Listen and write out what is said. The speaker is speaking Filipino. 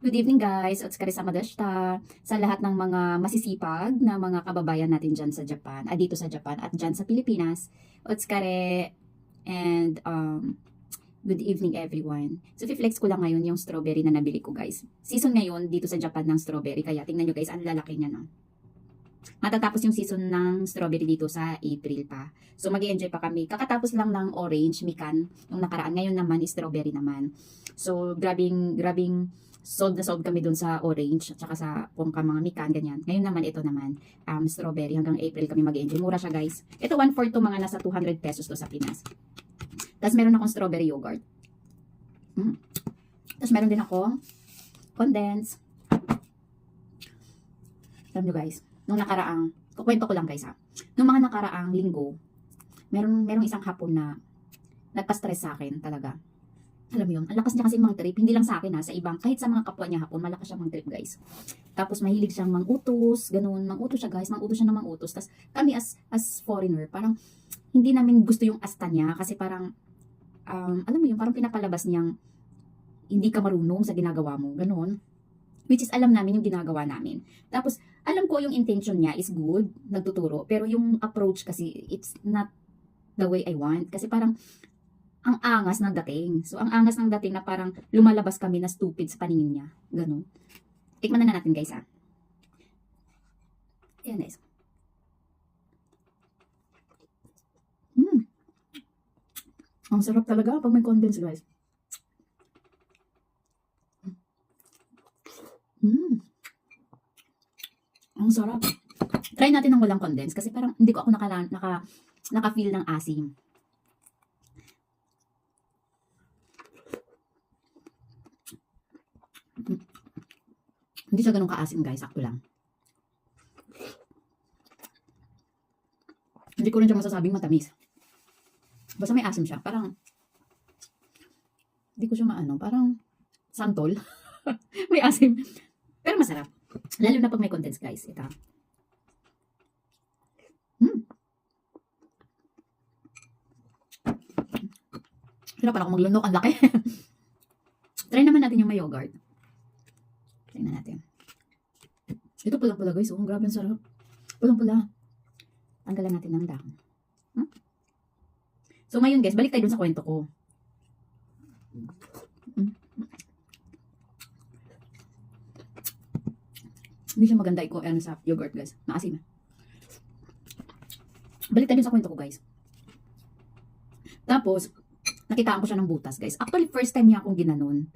Good evening guys, Otskare Samadashta sa lahat ng mga masisipag na mga kababayan natin dyan sa Japan, dito sa Japan at dyan sa Pilipinas. Otskare and good evening everyone. So flex ko lang ngayon yung strawberry na nabili ko guys. Season ngayon dito sa Japan ng strawberry, kaya tingnan nyo guys, ang lalaki niya no. Matatapos yung season ng strawberry dito sa April pa. So mag-enjoy pa kami. Kakatapos lang ng orange, mikan, yung nakaraan. Ngayon naman, strawberry naman. So grabing sold na sold kami dun sa orange at saka sa pongka mga mikan, ganyan. Ngayon naman, ito naman, strawberry. Hanggang April kami mag-enjoy. Mura siya guys. Ito 1/4 to mga nasa 200 pesos to sa Pinas. Tapos meron akong strawberry yogurt. Tapos meron din ako condensed. Alam nyo guys, nung nakaraang, kukwento ko lang guys ha. Nung mga nakaraang linggo, merong isang hapon na nagpa-stress sa akin talaga. Alam mo yun, ang lakas niya kasi mang trip, hindi lang sa akin ha, sa ibang, kahit sa mga kapwa niya hapon, malakas siya mang trip guys. Tapos mahilig siyang mangutos, ganun, mangutos siya guys, mangutos siya na mangutos. Tapos kami as foreigner, parang hindi namin gusto yung asta niya kasi parang, alam mo yun, parang pinapalabas niyang hindi ka marunong sa ginagawa mo, ganun. Which is alam namin yung ginagawa namin. Tapos, alam ko yung intention niya is good, nagtuturo, pero yung approach kasi, it's not the way I want. Kasi parang, ang angas ng dating. So, ang angas ng dating na parang lumalabas kami na stupid sa paningin niya. Ganun. Tikman na natin guys ha. Ayan guys. Ang sarap talaga pag may condensed guys. Ang sarap. Try natin ng walang condensed kasi parang hindi ko ako naka-feel ng asim. Hindi siya ganun kaasim guys, sakto lang. Hindi ko rin siya masasabing matamis. Basta may asim siya, parang hindi ko siya maano, parang santol. May asim. Pero masarap. Lalo na pag may condensed guys. Ito. Hirap pala ako maglunok. Ang laki. Try naman natin yung may yogurt. Tingnan natin. Ito pulang-pula guys. Oh, grabe ang sarap. Pulang-pula. Tanggalan natin ng dahon. So ngayon guys, balik tayo dun sa kwento ko. Hindi siya maganda sa yogurt guys. Maasim. Balik tayo dun sa kwento ko guys. Tapos, nakitaan ko siya ng butas guys. Actually, first time niya akong ginanon.